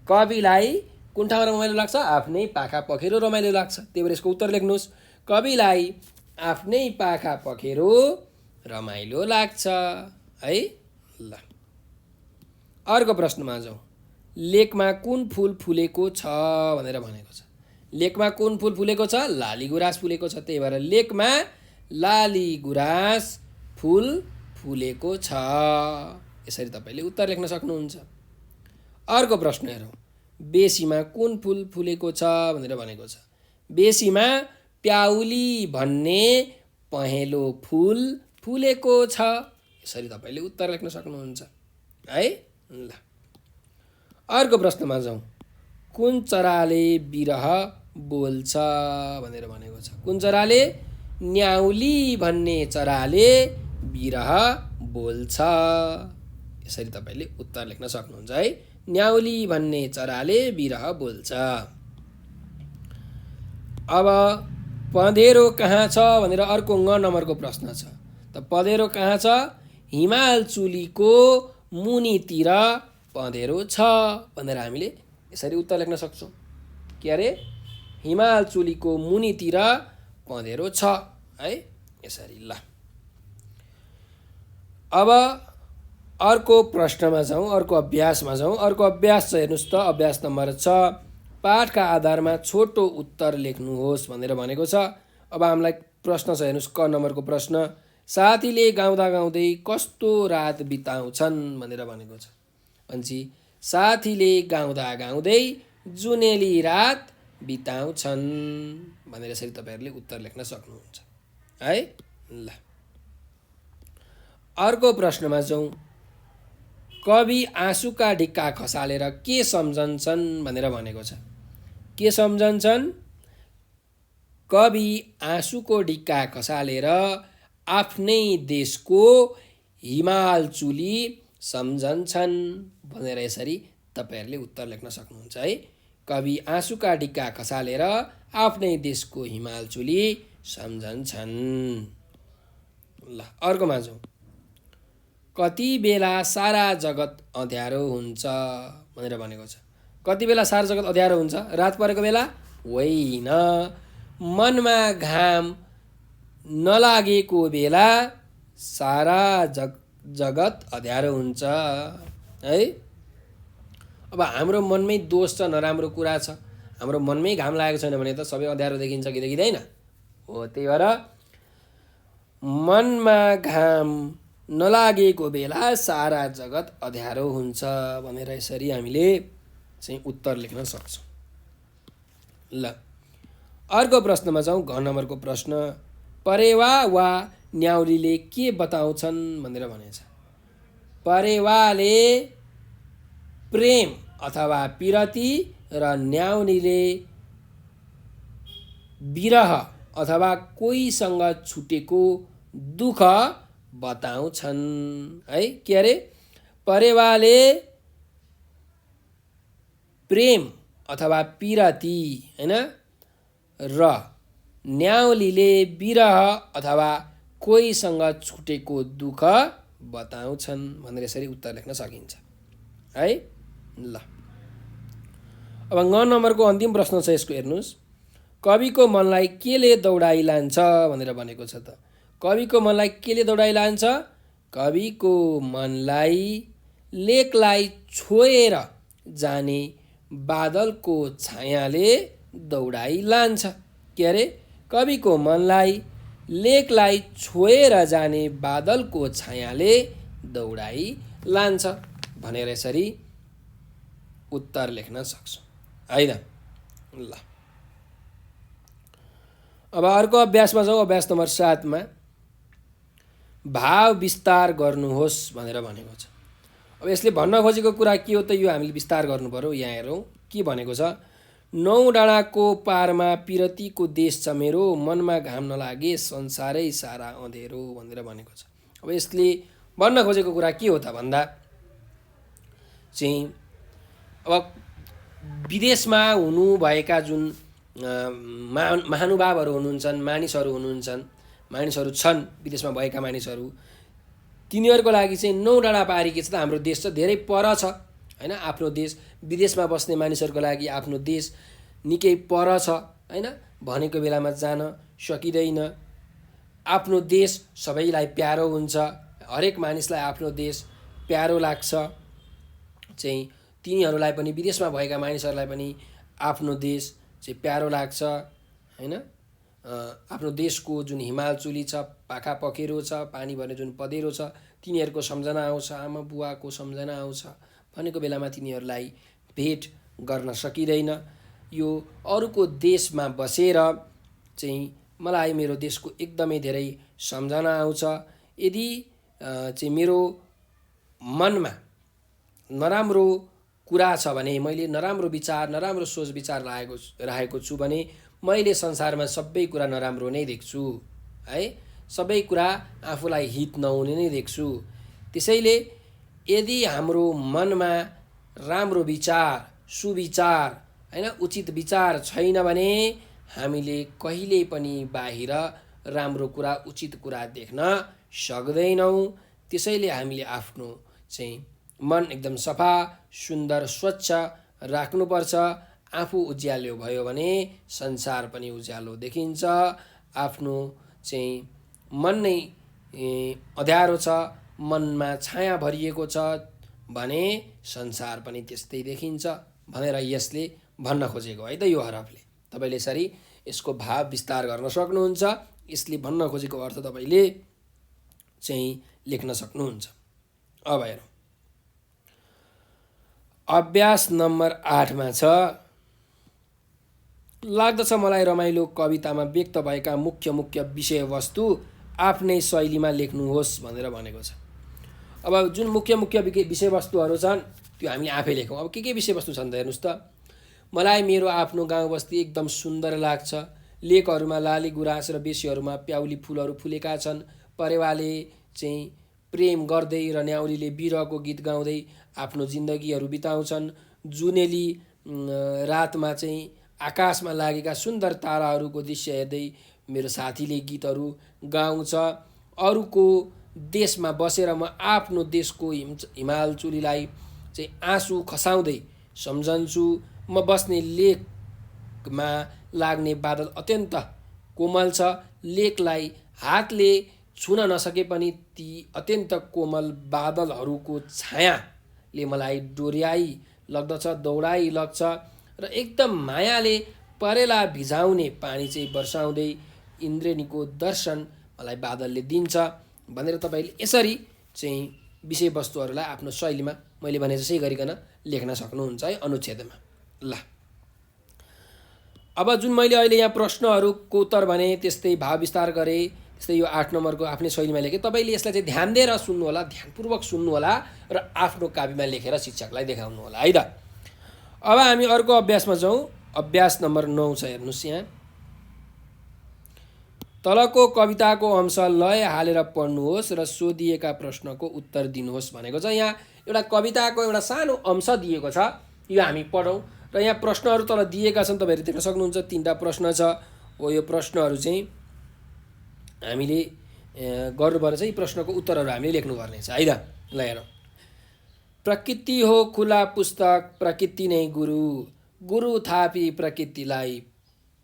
कविलाई कुन ठाउँ रमाइलो लाग्छ? आफ्नै पाखा पखेरो रमाइलो लाग्छ। त्यही भएर यसको उत्तर लेख्नुहोस्, कविलाई आफ्नै पाखा पखेरो रमाइलो लाग्छ है। ल अर्को प्रश्नमा जाउँ। लेकमा कुन फुल फुलेको छ भनेर भनेको छ। लेकमा कुन फुल फुलेको छ? लाली गुराँस फुलेको छ। त्यही भएर लेकमा लाली गुराँस फुल फुलेको छ। यसरी तपाईँले उत्तर लेख्न सक्नुहुन्छ। अर्को प्रश्न हेरौँ। बेसीमा कुन फुल फुलेको छ भनेर भनेको छ। बेसीमा प्याउली भन्ने पहेँलो फुल फुलेको छ। यसरी तपाईँले उत्तर लेख्न सक्नुहुन्छ है। ल अर्को प्रश्नमा जाउँ। कुन चराले बिरह बोल्छ भनेर भनेको छ। कुन चराले? न्याउली भन्ने चराले बिरह बोल्छ। यसरी तपाईँले उत्तर लेख्न सक्नुहुन्छ है। न्याउली भन्ने चराले बिरह बोल्छ। अब पँधेरो कहाँ छ भनेर अर्को ङ नम्बरको प्रश्न छ। त पँधेरो कहाँ छ? हिमाल चुलीको मुनितिर पँधेरो छ भनेर हामीले यसरी उत्तर लेख्न सक्छौँ। के अरे, हिमाल चुलीको मुनितिर पँधेरो छ है। यसरी ल अब अर्को प्रश्नमा जाउँ, अर्को अभ्यासमा जाउँ। अर्को अभ्यास छ हेर्नुहोस् त, अभ्यास नम्बर 6। पाठका आधारमा छोटो उत्तर लेख्नुहोस् भनेर भनेको छ। अब हामीलाई प्रश्न छ हेर्नुहोस्, क नम्बरको प्रश्न। साथीले गाउँदा गाउँदै कस्तो रात बिताउँछन् भनेर भनेको छ। भनेपछि साथीले गाउँदा गाउँदै जुनेली रात बिताउँछन् भनेर यसरी तपाईँहरूले उत्तर लेख्न सक्नुहुन्छ है। ल अर्को प्रश्नमा जाउँ। कवि आँसुका ढिक्का खसालेर के सम्झन्छन् भनेर भनेको छ। के सम्झन्छन्? कवि आँसुको ढिक्का खसालेर आफ्नै देशको हिमाल चुली सम्झन्छन् भनेर यसरी तपाईँहरूले उत्तर लेख्न सक्नुहुन्छ है। कवि आँसुका ढिक्का खसालेर आफ्नै देशको हिमाल चुली सम्झन्छन्। ल अर्कोमा जाउँ। कति बेला सारा जगत अँध्यारो हुन्छ भनेर भनेको छ। कति बेला सारा जगत अँध्यारो हुन्छ? रात परेको बेला होइन, मनमा घाम नलागेको बेला सारा जगत अँध्यारो हुन्छ है। अब हाम्रो मनमै दोष छ, नराम्रो कुरा छ। हाम्रो मनमै घाम लागेको छैन भने त सबै अँध्यारो देखिन्छ कि देखिँदैन हो। त्यही भएर मनमा घाम नलागेको बेला सारा जगत अँध्यारो हुन्छ भनेर यसरी हामीले चाहिँ उत्तर लेख्न सक्छौँ। ल अर्को प्रश्नमा जाउँ। घ नम्बरको प्रश्न। परेवा वा न्याउरीले के बताउँछन् भनेर भनेछ। परेवाले प्रेम अथवा पिरती र न्याउनीले विरह अथवा कोहीसँग छुटेको दुःख बताउँछन् है। के अरे परेवाले प्रेम अथवा पिरती हैन र न्याउलीले विरह अथवा कोहीसँग छुटेको दुःख बताउँछन् भनेर यसरी उत्तर लेख्न सकिन्छ है। ल अब 9 नम्बरको अन्तिम प्रश्न छ यसको हेर्नुस्। कविको मनलाई केले दौडाइ लान्छ भनेर भनेको छ त। कविको मनलाई केले दौडाइ लान्छ? कविको मनलाई लेखलाई छोएर जाने बादलको छायाले दौडाइ लान्छ। के अरे कविको मनलाई लेखलाई छोएर जाने बादलको छायाले दौडाइ लान्छ भनेर यसरी उत्तर लेख्न सक्छौँ हैन। ल अब अर्को अभ्यासमा जाउँ। अभ्यास नम्बर 7 मा भाव विस्तार गर्नुहोस् भनेर भनेको छ। अब यसले भन्न खोजेको कुरा के हो त, यो हामीले विस्तार गर्नु पर्यो। यहाँ हेरौँ के भनेको छ। 9 डाँडाको पारमा पिरतीको देश छ मेरो, मनमा घाम नलागे संसारै सारा अँधेरो भनेर भनेको छ। अब यसले भन्न खोजेको कुरा के हो त भन्दा चाहिँ अब विदेशमा हुनुभएका जुन महानुभावहरू हुनुहुन्छन्, मानिसहरू छन् विदेशमा भएका मानिसहरू, तिनीहरूको लागि चाहिँ 9 डाँडा पारी के छ त, हाम्रो देश चाहिँ धेरै पर छ हैन। आफ्नो देश, विदेशमा बस्ने मानिसहरूको लागि आफ्नो देश निकै पर छ हैन। भनेको बेलामा जान सकिँदैन। आफ्नो देश सबैलाई प्यारो हुन्छ, हरेक मानिसलाई आफ्नो देश प्यारो लाग्छ। चाहिँ तिनीहरूलाई पनि, विदेशमा भएका मानिसहरूलाई पनि आफ्नो देश चाहिँ प्यारो लाग्छ हैन। आफ्नो देशको जुन हिमालचुली छ, पाखा पखेरो छ, पानी भर्ने जुन पँधेरो छ, तिनीहरूको सम्झना आउँछ, आमा बुवाको सम्झना आउँछ। भनेको बेलामा तिनीहरूलाई भेट गर्न सकिँदैन। यो अरूको देशमा बसेर चाहिँ मलाई मेरो देशको एकदमै धेरै सम्झना आउँछ। यदि चाहिँ मेरो मनमा नराम्रो कुरा छ भने, मैले नराम्रो विचार, नराम्रो सोच विचार राखेको छु भने मैले संसारमा सबै कुरा नराम्रो नै देख्छु है। सबै कुरा आफूलाई हित नहुने नै देख्छु। त्यसैले यदि हाम्रो मनमा राम्रो विचार, सुविचार हैन, उचित विचार छैन भने हामीले कहिल्यै पनि बाहिर राम्रो कुरा, उचित कुरा देख्न सक्दैनौँ। त्यसैले हामीले आफ्नो चाहिँ मन एकदम सफा, सुन्दर, स्वच्छ राख्नुपर्छ। आफू उज्यालो भयो भने संसार पनि उज्यालो देखिन्छ। आफ्नो चाहिँ मन नै अँध्यारो छ, मनमा छाया भरिएको छ भने संसार पनि त्यस्तै देखिन्छ भनेर यसले भन्न खोजेको है त। यो हरफले तपाईले यसरी यसको भाव विस्तार गर्न सक्नुहुन्छ। यसले भन्न खोजेको अर्थ तपाईले चाहिँ लेख्न सक्नुहुन्छ। अब हेरौँ अभ्यास नम्बर 8 मा छ। लाग्दछ मलाई रमाइलो कवितामा व्यक्त भएका मुख्य विषयवस्तु आफ्नै शैलीमा लेख्नुहोस् भनेर भनेको छ। अब जुन मुख्य विषयवस्तुहरू छन् त्यो हामीले आफै लेखौँ। अब के विषयवस्तु छन् त हेर्नुस् त। मलाई मेरो आफ्नो गाउँ बस्ती एकदम सुन्दर लाग्छ। लेकहरूमा लाली गुराँस र बेसीहरूमा प्याउली फुलहरू फुलेका छन्। परेवाले चाहिँ प्रेम गर्दै र न्याउलीले बिरहको गीत गाउँदै आफ्नो जिन्दगीहरू बिताउँछन्। जुनेली रातमा चाहिँ आकाशमा लागेका सुन्दर ताराहरूको दृश्य हेर्दै मेरो साथीले गीतहरू गाउँछ। अरूको देशमा बसेर म आफ्नो देशको हिमालचुलीलाई चाहिँ आँसु खसाउँदै सम्झन्छु। म बस्ने लेकमा लाग्ने बादल अत्यन्त कोमल छ। लेकलाई हातले छुन नसके पनि ती अत्यन्त कोमल बादलहरूको छायाले मलाई डोर्याइ लाग्दछ, दौडाइ लाग्छ र एकदम मायाले परेला भिजाउने पानी चाहिँ वर्षाउँदै इन्द्रेणीको दर्शन मलाई बादलले दिन्छ भनेर तपाईले यसरी चाहिँ विषयवस्तुहरूलाई आफ्नो शैलीमा मैले भने जसै गरिकन लेख्न सक्नुहुन्छ है अनुच्छेदमा। ल अब जुन मैले अहिले यहाँ प्रश्नहरूको उत्तर भने, त्यस्तै भाव विस्तार गरे, जस्तै यो 8 नम्बरको आफ्नै शैलीमा लेखेँ। तपाईँले यसलाई चाहिँ ध्यान दिएर सुन्नु होला, ध्यानपूर्वक सुन्नु होला र आफ्नो कापीमा लेखेर शिक्षकलाई देखाउनु होला है त। अब हामी अर्को अभ्यासमा जाउँ। अभ्यास नम्बर 9 छ, हेर्नुहोस् यहाँ। तलको कविताको अंश लय हालेर पढ्नुहोस् र सोधिएका प्रश्नको उत्तर दिनुहोस् भनेको छ। यहाँ एउटा कविताको एउटा सानो अंश दिएको छ, यो हामी पढौँ र यहाँ प्रश्नहरू तल दिएका छन्, तपाईँहरू देख्न सक्नुहुन्छ। 3टा प्रश्न छ हो। यो प्रश्नहरू चाहिँ हामीले गर्नुपर्ने छ। यी प्रश्नको उत्तरहरू हामीले लेख्नुपर्ने छ है त। ल हेरौँ। प्रकृति हो खुला पुस्तक, प्रकृति नै गुरु, गुरु थापी प्रकृतिलाई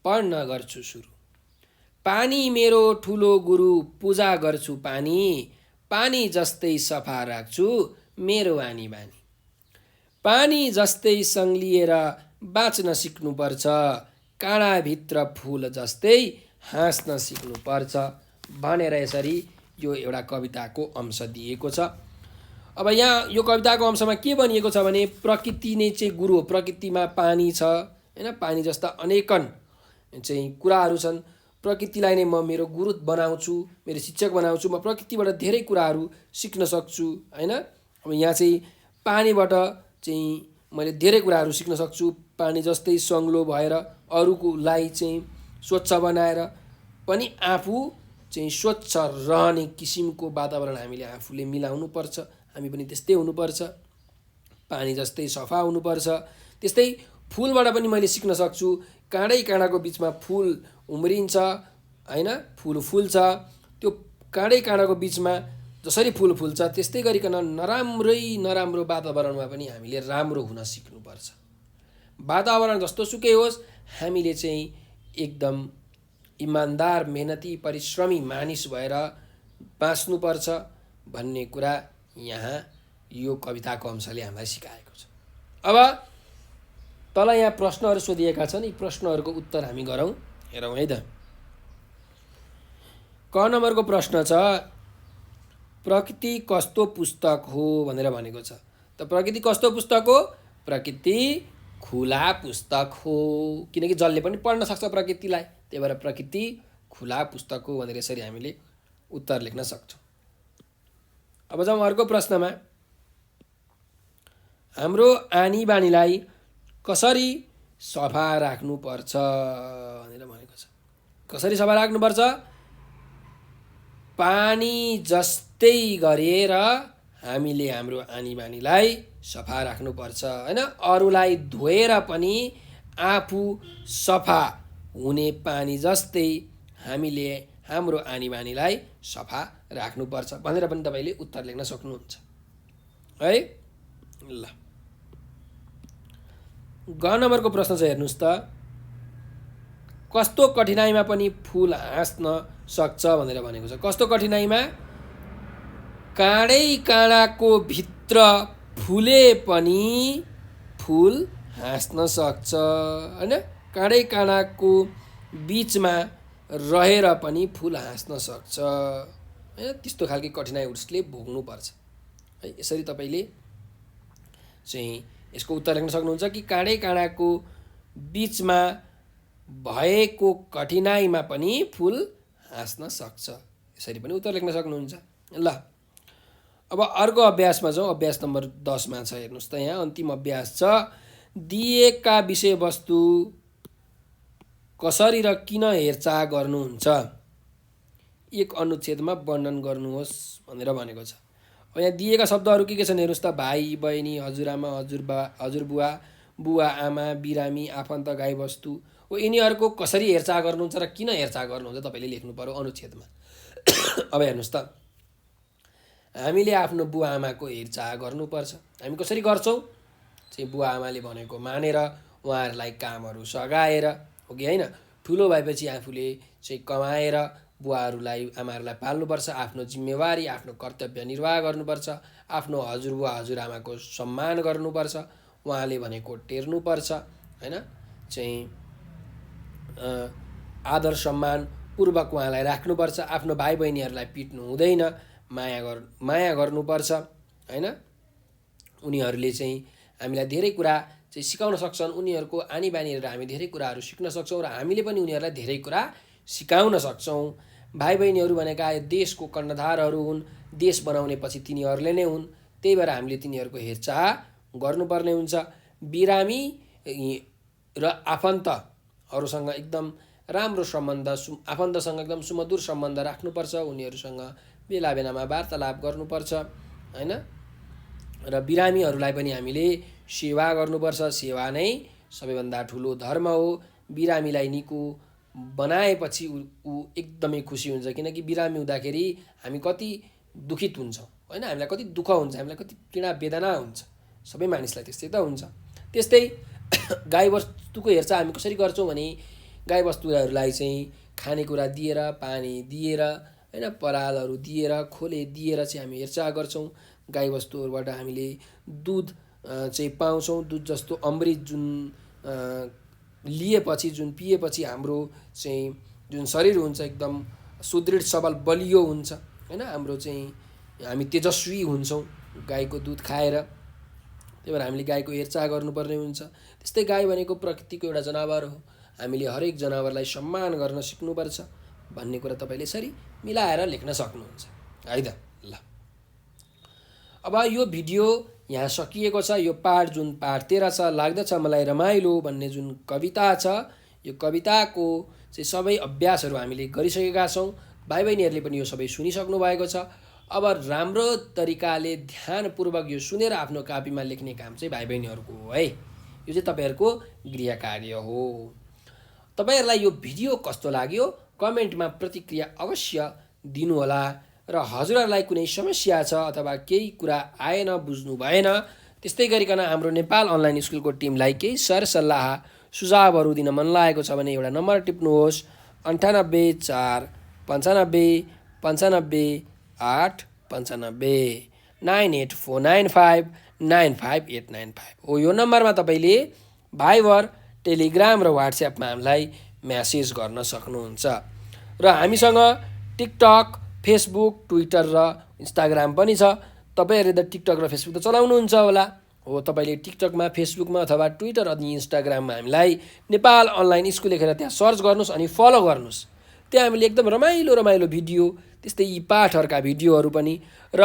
पढ्न गर्छु सुरु। पानी मेरो ठुलो गुरु, पूजा गर्छु पानी, पानी जस्तै सफा राख्छु मेरो आनी बानी। पानी जस्तै सङ्लिएर बाँच्न सिक्नुपर्छ, काँडाभित्र फुल जस्तै हाँस्न सिक्नुपर्छ भनेर यसरी यो एउटा कविताको अंश दिएको छ। अब यहाँ यो कविताको अंशमा के भनिएको छ भने प्रकृति नै चाहिँ गुरु हो। प्रकृतिमा पानी छ हैन, पानी जस्ता अनेकन चाहिँ कुराहरू छन्। प्रकृतिलाई नै म मेरो गुरु बनाउँछु, मेरो शिक्षक बनाउँछु। म प्रकृतिबाट धेरै कुराहरू सिक्न सक्छु हैन। अब यहाँ चाहिँ पानीबाट चाहिँ मैले धेरै कुराहरू सिक्न सक्छु। पानी जस्तै सङ्लो भएर अरूकोलाई चाहिँ स्वच्छ बनाएर पनि आफू चाहिँ स्वच्छ रहने किसिमको वातावरण हामीले आफूले मिलाउनु पर्छ। हामी पनि त्यस्तै हुनुपर्छ, पानी जस्तै सफा हुनुपर्छ। त्यस्तै फुलबाट पनि मैले सिक्न सक्छु। काँडै काँडाको बिचमा फुल उम्रिन्छ हैन, फुल फुल्छ। त्यो काँडै काँडाको बिचमा जसरी फुल फुल्छ त्यस्तै गरिकन नराम्रो वातावरणमा पनि हामीले राम्रो हुन सिक्नुपर्छ। वातावरण जस्तो सुकै होस्, हामीले चाहिँ एकदम इमान्दार, मेहनती, परिश्रमी मानिस भएर बाँच्नुपर्छ भन्ने कुरा यहाँ यो कविताको अंशले हामीलाई सिकाएको छ। अब तल यहाँ प्रश्नहरू सोधिएका छन्, यी प्रश्नहरूको उत्तर हामी गरौँ, हेरौँ है त। क नम्बरको प्रश्न छ, प्रकृति कस्तो पुस्तक हो भनेर भनेको छ। त प्रकृति कस्तो पुस्तक हो? प्रकृति खुला पुस्तक हो, किनकि जसले पनि पढ्न सक्छ प्रकृतिलाई, त्यही भएर प्रकृति खुला पुस्तक हो भनेर यसरी हामीले उत्तर लेख्न सक्छौँ। अब जाउँ अर्को प्रश्नमा। हाम्रो आनी बानीलाई कसरी सफा राख्नुपर्छ भनेर भनेको छ। कसरी सफा राख्नुपर्छ? पानी जस्तै गरेर हामीले हाम्रो आनी बानीलाई सफा राख्नुपर्छ हैन। अरूलाई धोएर पनि आफू सफा हुने पानी जस्तै हामीले हाम्रो आनी बानीलाई सफा राख्नुपर्छ भनेर पनि तपाईले उत्तर लेख्न सक्नुहुन्छ है। ल ग नम्बरको प्रश्न चाहिँ हेर्नुस् त, कस्तो कठिनाइमा पनि फुल हाँस्न सक्छ भनेर भनेको छ। कस्तो कठिनाइमा? काँडै काँडाको भित्र फुले पनि फुल हाँस्न सक्छ हैन। काँडै काँडाको बिचमा रहेर पनि फुल हाँस्न सक्छ हैन। त्यस्तो खालको कठिनाइ उसले भोग्नुपर्छ है। यसरी तपाईले चाहिँ यसको उत्तर लेख्न सक्नुहुन्छ कि काँडै काँडाको बिचमा भएको कठिनाइमा पनि फुल हाँस्न सक्छ, यसरी पनि उत्तर लेख्न सक्नुहुन्छ। ल अब अर्को अभ्यासमा जाउँ। अभ्यास नम्बर 10 मा छ, हेर्नुहोस् त यहाँ अन्तिम अभ्यास छ। दिएका विषयवस्तु कसरी र किन हेरचाह गर्नुहुन्छ, एक अनुच्छेदमा वर्णन गर्नुहोस् भनेर भनेको छ। अब यहाँ दिएका शब्दहरू के छन् हेर्नुहोस् त। भाइ बहिनी, हजुरआमा, हजुरबुवा, बुवा आमा, बिरामी, आफन्त, गाईबस्तु हो। यिनीहरूको कसरी हेरचाह गर्नुहुन्छ र किन हेरचाह गर्नुहुन्छ तपाईँले लेख्नु पर्यो अनुच्छेदमा। अब हेर्नुहोस् त, हामीले आफ्नो बुवा आमाको हेरचाह गर्नुपर्छ। हामी कसरी गर्छौँ चाहिँ बुवा आमाले भनेको मानेर उहाँहरूलाई कामहरू सघाएर हो कि होइन। ठुलो भएपछि आफूले चाहिँ कमाएर बुवाहरूलाई आमाहरूलाई पाल्नुपर्छ। आफ्नो जिम्मेवारी, आफ्नो कर्तव्य निर्वाह गर्नुपर्छ। आफ्नो हजुरबुवा हजुरआमाको सम्मान गर्नुपर्छ, उहाँले भनेको टेर्नुपर्छ हैन। चाहिँ आदर सम्मान पूर्वक उहाँलाई राख्नुपर्छ। आफ्नो भाइ बहिनीहरूलाई पिट्नु हुँदैन, माया गर्नुपर्छ हैन। उनीहरूले चाहिँ हामीलाई धेरै कुरा चाहिँ सिकाउन सक्छन्। उनीहरूको आनी बानी हेरेर हामी धेरै कुराहरू सिक्न सक्छौँ र हामीले पनि उनीहरूलाई धेरै कुरा सिकाउन सक्छौँ। भाइ बहिनीहरू भनेका यो देशको कर्णधारहरू हुन्, देश बनाउने पछि तिनीहरूले नै हुन्। त्यही भएर हामीले तिनीहरूको हेरचाह गर्नुपर्ने हुन्छ। बिरामी र आफन्तहरूसँग एकदम राम्रो सम्बन्ध, आफन्तसँग एकदम सुमधुर सम्बन्ध राख्नुपर्छ, उनीहरूसँग बेला बेलामा वार्तालाप गर्नुपर्छ होइन। र बिरामीहरूलाई पनि हामीले सेवा गर्नुपर्छ। सेवा नै सबैभन्दा ठुलो धर्म हो। बिरामीलाई निको बनाएपछि ऊ एकदमै खुसी हुन्छ, किनकि बिरामी हुँदाखेरि हामी कति दुखित हुन्छौँ होइन, हामीलाई कति दुःख हुन्छ, हामीलाई कति पीडा वेदना हुन्छ, सबै मानिसलाई त्यस्तै त हुन्छ। त्यस्तै गाईवस्तुको हेरचाह हामी कसरी गर्छौँ भने गाईवस्तुहरूलाई चाहिँ खानेकुरा दिएर, पानी दिएर होइन, परालहरू दिएर, खोले दिएर चाहिँ हामी हेरचाह गर्छौँ। गाईवस्तुहरूबाट हामीले दुध चाहिँ पाउँछौँ। दुध जस्तो अमृत जुन लिएपछि, जुन पिएपछि हाम्रो चाहिँ जुन शरीर हुन्छ एकदम सुदृढ सबल बलियो हुन्छ होइन, हाम्रो चाहिँ हामी तेजस्वी हुन्छौँ गाईको दुध खाएर। त्यही भएर हामीले गाईको हेरचाह गर्नुपर्ने हुन्छ। त्यस्तै गाई भनेको प्रकृतिको एउटा जनावर हो। हामीले हरेक जनावरलाई सम्मान गर्न सिक्नुपर्छ भन्ने कुरा तपाईँले यसरी मिलाएर लेख्न सक्नुहुन्छ है त। ल, अब यो भिडियो यहाँ सकिएको छ। यो पाठ जुन पाठ 13 छ, लाग्दछ मलाई रमाइलो भन्ने जुन कविता छ, यो कविताको चाहिँ सबै अभ्यासहरू हामीले गरिसकेका छौँ। भाइ बहिनीहरूले पनि यो सबै सुनिसक्नु भएको छ। अब राम्रो तरिकाले ध्यानपूर्वक यो सुनेर आफ्नो कापीमा लेख्ने काम चाहिँ भाइ बहिनीहरूको हो है। यो चाहिँ तपाईँहरूको गृह कार्य हो। तपाईँहरूलाई यो भिडियो कस्तो लाग्यो कमेन्टमा प्रतिक्रिया अवश्य दिनुहोला। र हजुरहरूलाई कुनै समस्या छ अथवा केही कुरा आएन, बुझ्नु भएन, त्यस्तै गरिकन हाम्रो नेपाल अनलाइन स्कुलको टिमलाई केही सरसल्लाह सुझावहरू दिन मन लागेको छ भने एउटा नम्बर टिप्नुहोस् 98 4 95 95 8 95 98495 95895 हो। यो नम्बरमा तपाईँले भाइबर, टेलिग्राम र व्हाट्सएपमा हामीलाई म्यासेज गर्न सक्नुहुन्छ। र हामीसँग टिकटक, फेसबुक, ट्विटर र इन्स्टाग्राम पनि छ। तपाईँहरूले त टिकटक र फेसबुक त चलाउनुहुन्छ होला हो। तपाईँले टिकटकमा, फेसबुकमा अथवा ट्विटर अनि इन्स्टाग्राममा हामीलाई नेपाल अनलाइन स्कुल लेखेर त्यहाँ सर्च गर्नुहोस् अनि फलो गर्नुहोस्। त्यहाँ हामीले एकदम रमाइलो रमाइलो भिडियो, त्यस्तै यी पाठहरूका भिडियोहरू पनि र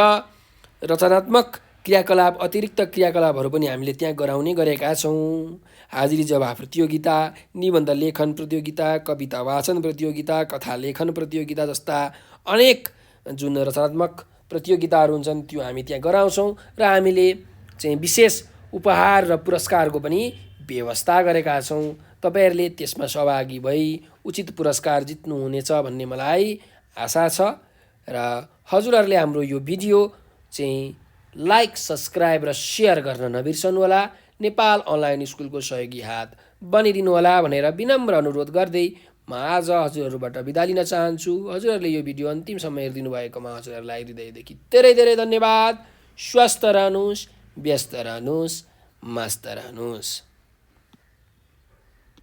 रचनात्मक क्रियाकलाप, अतिरिक्त क्रियाकलापहरू पनि हामीले त्यहाँ गराउने गरेका छौँ। हाजिरी जवाफ प्रतियोगिता, निबन्ध लेखन प्रतियोगिता, कविता वाचन प्रतियोगिता, कथा लेखन प्रतियोगिता जस्ता अनेक जुन रचनात्मक प्रतियोगिताहरू हुन्छन् त्यो हामी त्यहाँ गराउँछौँ। र हामीले चाहिँ विशेष उपहार र पुरस्कारको पनि व्यवस्था गरेका छौँ। तपाईँहरूले त्यसमा सहभागी भई उचित पुरस्कार जित्नुहुनेछ भन्ने मलाई आशा छ। र हजुरहरूले हाम्रो यो भिडियो चाहिँ लाइक, सब्सक्राइब र सेयर गर्न नबिर्सनुहोला। नेपाल अनलाइन स्कुलको सहयोगी हात बनिदिनुहोला भनेर विनम्र अनुरोध गर्दै म आज हजुरहरूबाट बिदा लिन चाहन्छु। हजुरहरूले यो भिडियो अन्तिमसम्म हेरिदिनु भएकोमा हजुरहरूलाई हृदयदेखि धेरै धेरै धन्यवाद। स्वस्थ रहनुहोस्, व्यस्त रहनुहोस्, मस्त रहनुहोस्।